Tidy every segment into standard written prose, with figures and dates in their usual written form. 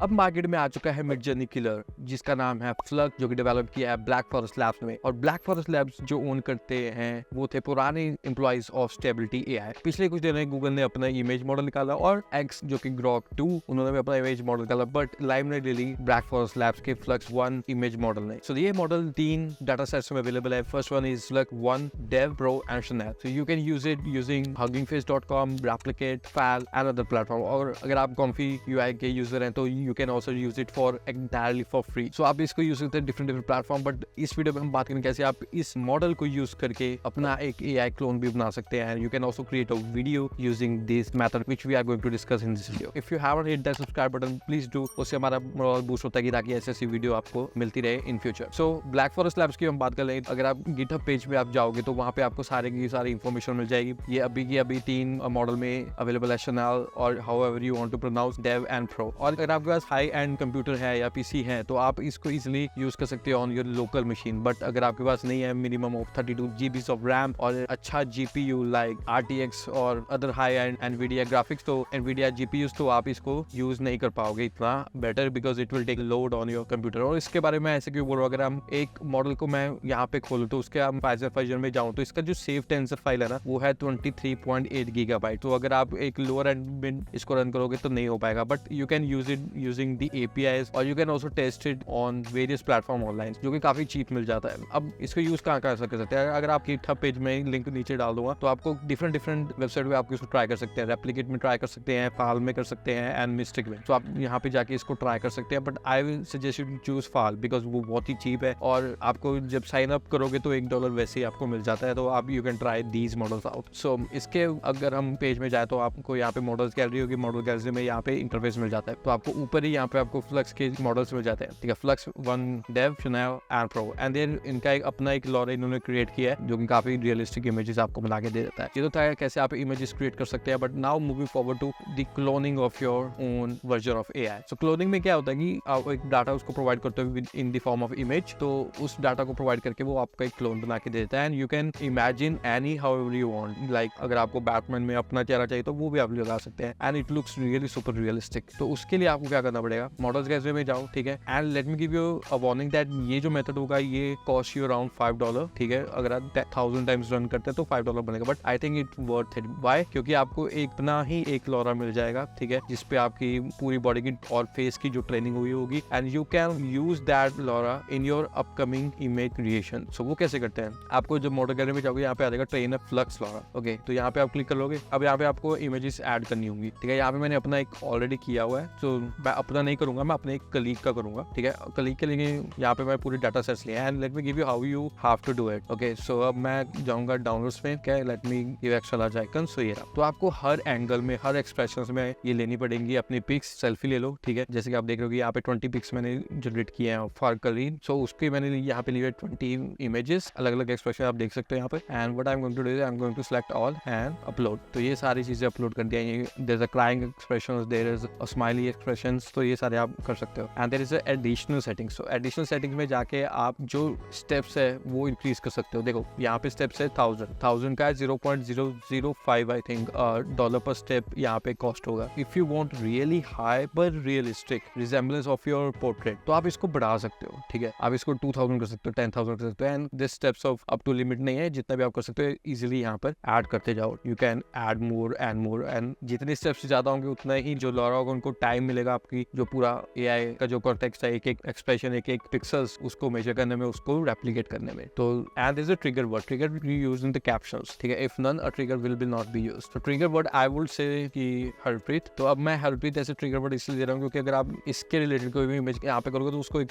अब मार्केट में आ चुका है मिड जर्नी किलर जिसका नाम है फ्लक, जो कि डेवलप किया है ब्लैक फॉरेस्ट लैब्स में। और ब्लैक फॉरेस्ट लैब्स जो ओन करते हैं वो थे पुराने एम्प्लॉइज ऑफ स्टेबिलिटी एआई। पिछले कुछ दिनों में गूगल ने अपना इमेज मॉडल निकाला और एक्स जो कि ग्रॉक 2 उन्होंने भी अपना इमेज मॉडल निकाला, बट लाइव ने ले ली ब्लैक फॉरेस्ट लैब्स के फ्लक्स 1 इमेज मॉडल ने। सो ये मॉडल 3 डाटा सेट्स में अवेलेबल है। First one is flux 1 dev, pro and Schnell. So you can use it using huggingface.com, Replicate, FAL and other platform। और अगर आप कॉन्फी UI के user हैं तो you can also use it for entirely for free. So आप इसको use करते हैं डिफरेंट प्लेटफॉर्म, बट इस वीडियो में हम बात करेंगे कैसे आप इस मॉडल को यूज करके अपना एक एआई क्लोन भी बना सकते हैं। You can also create a video using this method which we are going to discuss in this video. If you haven't hit that subscribe button please do, उससे हमारा मोरल बूस्ट होता है ताकि ऐसी वीडियो आपको मिलती रहे in future. So black forest labs की हम बात कर लें, अगर आप गिटहब पेज पे आप जाओगे तो वहाँ पे आपको सारे की सारी इन्फॉर्मेशन मिल जाएगी। ये अभी 3 मॉडल में अवेलेबल है, शनेल और however you want to pronounce, dev and pro. और अगर आपके पास हाई एंड कंप्यूटर है या पीसी है तो आप इसको इजीली यूज कर सकते हो on your local machine. But अगर आपके पास नहीं है, minimum of 32 GB of RAM और अच्छा GPU लाइक RTX और other high end Nvidia graphics, तो एनवीडिया GPUs, तो आप इसको यूज नहीं कर पाओगे इतना better because it will take load on your computer. और इसके बारे में ऐसे क्यों बोल रहा हूँ, अगर हम एक मॉडल को मैं यहाँ पे खोलूँ तो उसके फाइजर में जाऊँ तो इसका जो सेव टेंसर फाइल है ना वो है 23.8 GB। तो अगर आप एक लोअर एंड में इसको रन करोगे तो नहीं हो पाएगा, but you can use it using the APIs और you can also test it on various platform online, जो कि काफी चीप मिल जाता है। अब इसको यूज कहाँ कर सकते हैं, अगर आप गिटहब पेज में लिंक नीचे डाल दूंगा तो आपको डिफरेंट वेबसाइट पे आपको इसको ट्राई कर सकते हैं। रेप्लिकेट में ट्राई कर सकते हैं, फाल में कर सकते हैं एंड मिस्टिक में। तो आप यहाँ पे जाके इसको ट्राई कर सकते हैं, but I will suggest you to choose FAL because वो बहुत ही चीप है और आपको जब साइन अप करोगे तो $1 वैसे ही आपको मिल जाता है। तो आप you can try these models out. So इसके अगर हम पेज में जाए तो आपको यहाँ पे मॉडल्स गैलरी होगी, मॉडल गैलरी में यहाँ पे इंटरफेस मिल जाता है। तो आपको ऊपर ही यहाँ पे आपको फ्लक्स के मॉडल्स मिल जाते हैं, ठीक है। Flux 1 dev, Schnell and pro, and then इनका एक अपना एक लॉर इन्होंने क्रिएट किया है जो कि काफी रियलिस्टिक इमेजेस आपको बना के दे देता है। ये तो था कैसे आप इमेजेस क्रिएट कर सकते हैं, but now moving forward to the cloning of your own version of AI. So cloning में क्या होता है कि आप एक डाटा उसको प्रोवाइड करते हो in the form of image, तो उस डाटा को प्रोवाइड करके वो आपका एक क्लोन बना के देता है। And you can imagine any however you want, like अगर आपको बैटमैन में अपना चेहरा चाहिए तो वो भी आप लगा सकते हैं and it looks really super realistic. तो उसके लिए आपको क्या करना पड़ेगा, मॉडल्स गैलरी में जाओ, ठीक है। And let me give you a warning that ये जो मेथड होगा ये कॉस्ट यू अराउंड $5, ठीक है। अगर आप 1000 टाइम्स रन करते हैं तो $5 बनेगा, but I think it worth it. Why? क्योंकि आपको इतना ही एक लॉरा मिल जाएगा, ठीक है, जिसपे आपकी पूरी बॉडी की और फेस की जो ट्रेनिंग हुई होगी and you can use that LoRA in your upcoming image creation. So वो कैसे करते हैं, आपको जब मॉडल गैलरी में जाओगे यहाँ पे आ जाएगा train a flux Laura, okay. तो यहाँ पे आप क्लिक कर लोगे। अब यहाँ पे आपको इमेजेस ऐड करनी होंगी, ठीक है। यहाँ पे मैंने अपना एक ऑलरेडी किया हुआ है, तो मैं अपना नहीं करूंगा, मैं अपने एक कलीग का करूंगा, ठीक है। कलीग के लिए यहाँ पे मैं पूरे डाटा सेट्स लिए and let me give you how you have to do it, okay. So अब मैं जाऊंगा डाउनलोड्स में, क्या let me give extra large icon. So ये रहा। तो आपको हर एंगल में, हर एक्सप्रेशन में ये लेनी पड़ेंगी अपनी पिक्स। सेल्फी ले लो, ठीक है। जैसे कि आप देख रहे हो यहाँ पे 20 पिक्स मैंने जनरेट किए हैं फॉर कलीग। सो उसके मैंने यहाँ पे लिए 20 इमेजेस, अलग अलग एक्सप्रेशन आप देख सकते हो यहाँ पे। And what I am going to do is I am going to select all and upload. तो ये सारी चीजें अपलोड कर दिया। There is a crying expressions, there is a smiley expressions, तो ये सारे आप कर सकते हो। And there is a additional settings. So additional settings में जाके आप जो स्टेप्स है वो इंक्रीज कर सकते हो। देखो यहाँ पे स्टेप्स है 1000 का है 0.005 आई थिंक डॉलर पर स्टेप यहाँ पे कॉस्ट होगा। If you want really high पर realistic resemblance of your portrait तो आप इसको बढ़ा सकते हो, ठीक है। आप इसको 2000 कर सकते हो, 10,000 कर सकते हो and this steps of up to limit नहीं है, जितना भी आप कर सकते हो इजीली यहाँ पर ऐड करते जाओ। You can add more and जितने स्टेप्स ज्यादा होंगे उतना ही जो लॉरा होगा उनको टाइम मिलेगा आपकी जो पूरा एआई का जो कॉन्टेक्स्ट है, एक एक एक्सप्रेशन, एक एक पिक्सल्स उसको मेजर करने में, उसको रेप्लिकेट करने में। तो and there is a trigger word, trigger will be used in the captions, ठीक है। If none a trigger will not be used. तो trigger word I would say कि हरप्रीत। तो अब मैं हरप्रीत ऐसे ट्रिगर वर्ड इसलिए दे रहा हूँ क्योंकि अगर आप इसके रिलेटेड कोई भी इमेज यहाँ पे करोगे तो उसको एक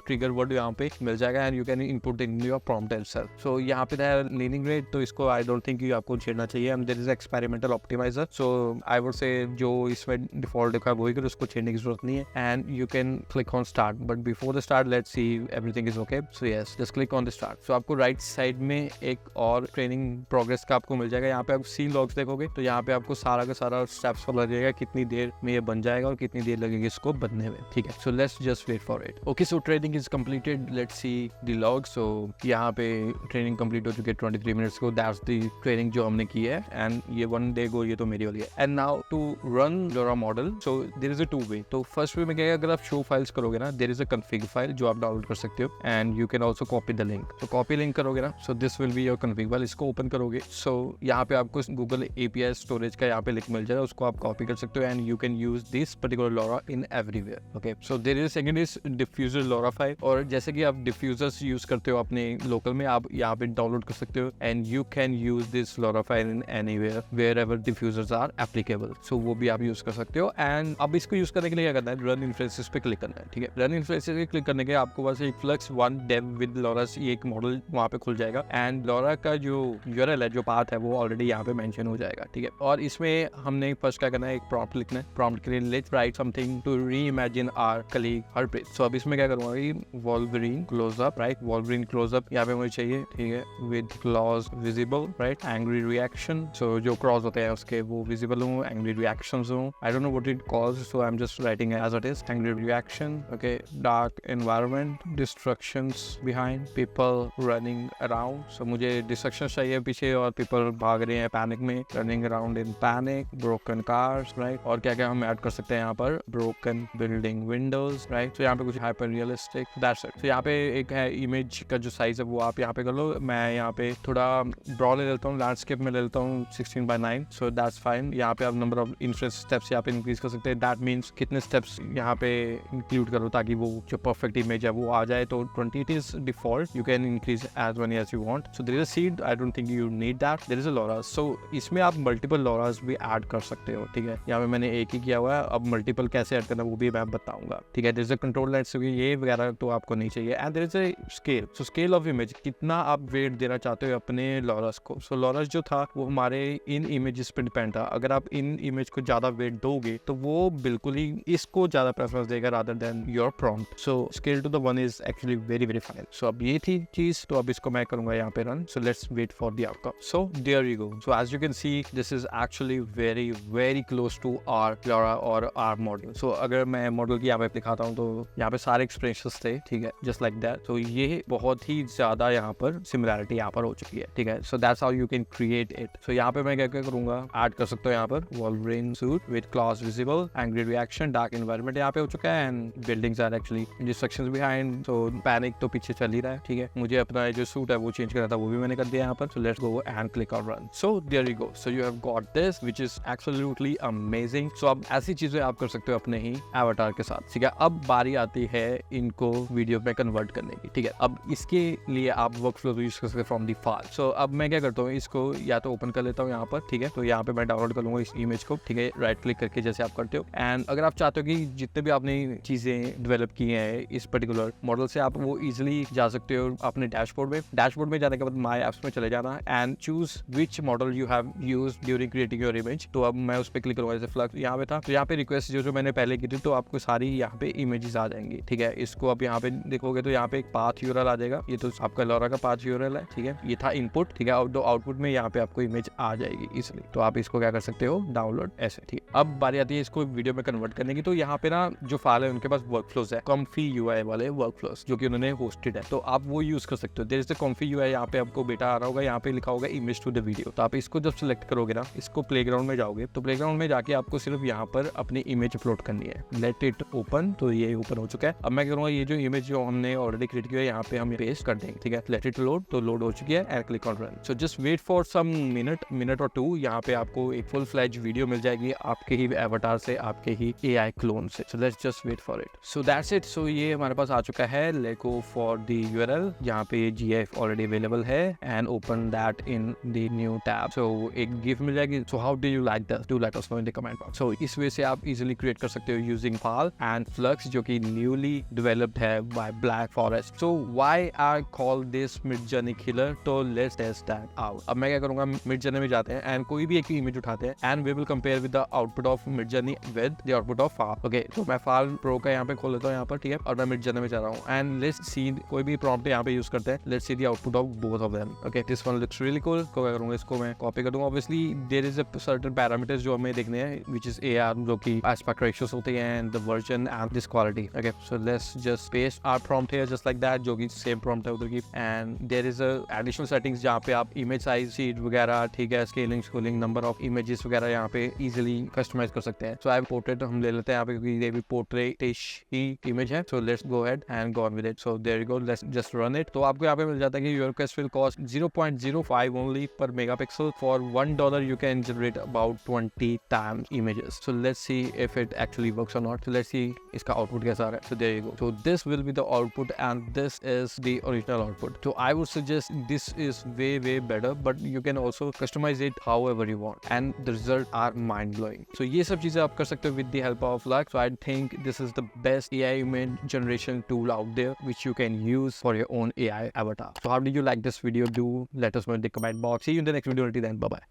ट्रिगर वर्ड यहाँ पे मिल जाएगा and you can input in your prompt itself। सो यहाँ पे है लीनिंग रेट, तो इसको आई डोंट थिंक आपको छेड़ना चाहिए। And there is experimental optimizer, so I would say जो इसमें डिफॉल्ट दिखा वही करो, उसको छेड़ने की जरूरत नहीं है। And you can click on start, but before the start let's see everything is okay. So yes, just click on the start. So आपको राइट साइड में एक और ट्रेनिंग प्रोग्रेस का आपको मिल जाएगा। यहाँ पे आप सी लॉग्स देखोगे तो यहाँ पे आपको सारा का सारा स्टेप्स फॉलो लगेगा, कितनी देर में ये बन जाएगा और कितनी देर लगेगी इसको बनने में, ठीक है। So let's just wait for it. Okay, so training is completed, let's see the log. So यहाँ पे ट्रेनिंग कंप्लीट हो चुकी है 23 मिनट्स को, दैट्स द ट्रेनिंग जो हमने की है एंड ये 1 डे को ये तो मेरी वाली है। And now to run your model, so there is a 2 way. Way. तो फर्स्ट वे में क्या है, अगर आप शो फाइल्स करोगे ना, there is a config file जो आप डाउनलोड कर सकते हो and you can also copy the link. तो कॉपी लिंक करोगे ना, so this will be your config file. इसको ओपन करोगे, सो यहाँ पे आपको गूगल API स्टोरेज का यहाँ पे लिंक मिल जाएगा, उसको आप कॉपी कर सकते हो and you can use this particular LoRa in everywhere. Okay, so there is second is diffuser LoRa file. और जैसे कि आप डिफ्यूजर्स यूज करते हो अपने लोकल में, आप यहाँ पे डाउनलोड कर सकते हो and you can use this LoRa file in anywhere wherever diffusers are applicable. So वो भी आप यूज कर सकते हो। एंड अब इसको यूज करने के लिए क्या करना है, रन इन्फ्लुएंसेस पे क्लिक करना है। ठीक है, रन इन्फ्लुएंसेस पे क्लिक करने के आपको बस एक Flux1 dev विद LoRa ये एक मॉडल वहाँ पे खुल जाएगा एंड LoRa का जो URL है, जो पाथ है, वो ऑलरेडी यहाँ पे मेंशन हो जाएगा। ठीक है, और इसमें हमने फर्स्ट क्या करना है, एक प्रॉम्प्ट लिखना है। प्रॉम्प्ट के लिए let's write something to reimagine our colleague Harpreet. So अब इसमें क्या करूँगा कि Wolverine close up, right, Wolverine close up यहाँ पे मुझे चाहिए। ठीक है, with claws visible, right, angry reaction. So जो क्रॉस होते हैं उसके वो विजिबल हो, एंग्री रिएक्शंस हो। I don't know what it calls, so I am just writing as it is, angry reaction. Okay, dark environment, destructions behind, people running around. So मुझे destructions चाहिए पीछे और पीपल भाग रहे हैं पैनिक में, running around in panic, broken cars, right. और क्या क्या हम ऐड कर सकते हैं यहाँ पर, ब्रोकन बिल्डिंग विंडोज, राइट। तो यहाँ पे कुछ हाइपर रियलिस्टिक, दैट्स इट। तो यहाँ पे एक है इमेज का जो साइज है वो आप यहाँ पे कर लो। मैं यहाँ पे थोड़ा ब्रॉड ले लेता हूँ, लैंडस्केप में ले लेता हूँ 16:9, सो दैट्स फाइन। यहाँ पे आप नंबर ऑफ इन्फ्लुएंस स्टेप्स यहाँ पे इंक्रीज कर सकते हैं। दैट मीन्स कितने स्टेप्स यहाँ पे इंक्लूड करो ताकि वो जो परफेक्ट इमेज है वो आ जाए। तो 20 it is default, you can increase as many as you want. So there is a seed, I don't think you need that. There is a LoRa. So इसमें आप मल्टीपल LoRas भी add कर सकते हो। ठीक है, यहाँ पे मैंने एक ही किया हुआ है, अब मल्टीपल कैसे ऐड करना वो भी मैं बताऊंगा। ठीक है, there is a control net, so ये वगैरह तो आपको नहीं चाहिए। And there is a scale. So scale of image, कितना आप वेट देना चाहते हो अपने LoRas को। So LoRas जो था वो हमारे इन इमेजेस पे डिपेंड था। अगर आप इन इमेज को ज्यादा वेट दोगे तो वो बिल्कुल ही इसको ज्यादा प्रेफरेंस देगा rather than your prompt. So scale to the 1 is actually very fine. So अब ये थी चीज, तो अब इसको मैं करूंगा यहाँ पे run. So let's wait for the outcome. So there you go. So as you can see, this is actually very close to our LoRa or our model. So अगर मैं मॉडल की यहाँ पे दिखाता हूँ तो यहाँ पे सारे एक्सप्रेशंस थे। ठीक है, just like that. तो ये बहुत ही ज्यादा यहाँ पर सिमिलैरिटी यहाँ पर हो चुकी है। ठीक है, so that's how you can create it. So यहाँ पे मैं क्या क्या करूंगा, ऐड कर सकता हूँ यहाँ पर Wolverine suit with claws visible, angry reaction, dark environment यहाँ पे हो चुका है and buildings are actually distractions behind. So panic तो पीछे चल ही रहा है। ठीक है, मुझे अपना जो सूट है वो चेंज करना था, वो भी मैंने कर दिया यहाँ पर। So let's go and click on run. So there you go. So you have got this, which is absolutely amazing. So अब ऐसी चीजें आप कर सकते हो अपने ही एवाटार के साथ। ठीक है, अब बारी आती है इनको वीडियो में कन्वर्ट करने की। ठीक है, अब इसके लिए आप वर्कफ्लो यूज कर सकते हैं फ्रॉम दी फाइल। सो अब मैं क्या करता हूँ, इसको या तो ओपन कर लेता हूँ यहाँ पर। ठीक है, तो यहाँ पे मैं डाउनलोड कर लूंगा इस इमेज को। ठीक है, राइट क्लिक करके जैसे आप करते हो। एंड अगर आप चाहते हो कि जितने भी आपने चीजें डेवलप की हैं इस पर्टिकुलर मॉडल से, आप वो इजिली जा सकते हो अपने डैशबोर्ड में। डैशबोर्ड में जाने के बाद माय एप्स में चले जाना and choose which model you have used during creating your image. तो अब मैं उस पर क्लिक करूंगा, जैसे फ्लक्स यहाँ पे था, तो यहाँ पे रिक्वेस्ट जो मैंने पहले की थी, तो आपको सारी यहाँ पे इमेजेस आ जाएंगी। ठीक है, इसको अब यहाँ पे देखोगे तो यहाँ पे एक पाथ यूआरएल आ जाएगा। ये तो आपका LoRa का पाथ यूआरएल है। ठीक है, ये था इनपुट। ठीक है, और आउटपुट में यहाँ पे आपको इमेज आ जाएगी इसलिए। तो आप इसको क्या कर सकते हो, डाउनलोड ऐसे। ठीक है, अब बारी आती है इसको वीडियो में कन्वर्ट करने की। तो यहाँ पे ना जो फाइल है उनके पास वर्कफ्लोज है, कॉम्फी UI वाले वर्कफ्लोज जो कि उन्होंने होस्टेड है, तो आप वो यूज कर सकते हो। There is the Comfy UI, यहाँ पे आपको बेटा आ रहा होगा, यहाँ पे लिखा होगा इमेज टू द वीडियो। तो आप इसको जब सिलेक्ट करोगे ना, इसको प्लेग्राउंड में जाओगे, तो प्लेग्राउंड में जाके आपको सिर्फ यहाँ पर अपनी इमेज अपलोड करनी है। लेट इट ओपन, तो ये ओपन हो चुका है। अब मैं करूँगा ये जो इमेज जो हमने ऑलरेडी क्रिएट किया है यहाँ पे हम पेस्ट कर देंगे। ठीक है, लेट इट लोड, तो लोड हो चुकी है and click on run. So just wait for some minute और 2, यहाँ पे आपको एक फुल फ्लैज वीडियो मिल जाएगी आपके ही एवाटार से, आपके ही AI क्लोन से। So let's just wait for it. So that's it. So ये हमारे पास आ चुका है। Let's go for the URL, यहाँ पे GIF ऑलरेडी अवेलेबल है and open that in the new tab. So एक गिफ मिल जाएगी। So how do you like that, do let us know in the comment box. So इस way से आप easily create कर सकते हो यूजिंग फाल एंड फ्लक्स, जो कि न्यूली डेवलप्ड है by black forest. So why I call this Midjourney killer, तो लेट्स टेस्ट दैट आउट। अब मैं क्या करूंगा, मिडजर्नी में जाते हैं एंड कोई भी एक इमेज उठाते हैं and we will compare with the output of Midjourney with the output of FAL. Okay, तो मैं फाल प्रो का यहाँ पे खोल लेता हूँ यहाँ पर। ठीक है, और मैं मिडजर्नी में जा रहा हूँ एंड लेट्स सी, कोई भी प्रॉम्प्ट यहाँ पे यूज करते हैं, let's see the output of both of them. Okay, this one looks really cool. को क्या करूंगा, इसको मैं कॉपी कर दूंगा। Obviously there is a certain parameters जो हमें देखने हैं, व्हिच इज AR, जो कि एस्पेक्ट रेशियोस होते हैं and the version and this quality. Okay, so let's just paste our prompt here just like that, जो कि सेम प्रॉम्प्ट है उधर की। And there is a additional settings जहाँ पे आप इमेज साइज, सीड वगैरह, ठीक है, scaling, schooling, number of images वगैरह यहाँ पे इजीली कस्टमाइज कर सकते हैं। सो आई इंपोर्टेड, हम ले ले लेते हैं यहाँ पे क्योंकि ये भी पोर्ट्रेटिश ही इमेज है. So let's go ahead and go on with it. So there you go, let's just run it. तो आपको यहाँ पे मिल जाता है कि your request will cost 0.05 only per megapixel. For $1 you can generate about 20 times images. So let's see if it actually works or not. So let's see इसका output कैसा आ रहा है. So there you go. So this will be the output and this is the original output. So I would suggest this is way better, but you can also customize it however you want and the results are mind blowing. So ये सब चीजें आप कर सकते हो with the help of Flux. So I think this is the best AI image generation tool out there which you can use for your own AI avatar. So how did you like this video? Do let us know in the comment box. See you in the next video. Until then, bye bye.